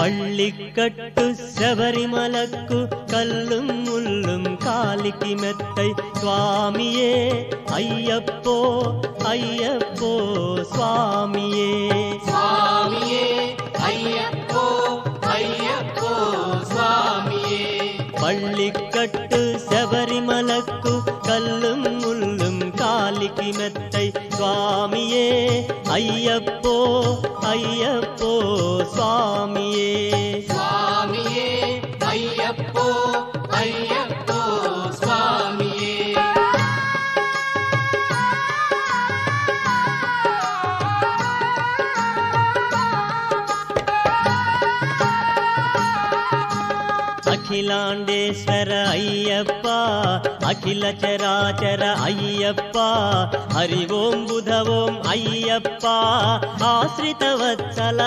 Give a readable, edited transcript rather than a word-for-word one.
பள்ளிக்கட்டு சபரிமலக்கு கல்லும் முள்ளும் காலிக்கு மெத்தை சுவாமியே ஐயப்போ ஐயப்போ சுவாமியே சுவாமியே ஐயப்போ ஐயப்போ சுவாமியே பள்ளிக்கட்டு சபரிமலக்கு கல்லும் முள்ளும் காலிக்கு மெத்தை சுவாமியே ஐயப்போ ஐயப்போ சுவாமியே சுவாமியே ஐயப்போ ஐயப்போ சுவாமியே அகிலாண்டேஸ்வர ஐயப்பா அகில சராச்சர ஐயப்பா ஹரி ஓம் புத ஓம் ஐயப்பா ஆஸ்ரித வத்சல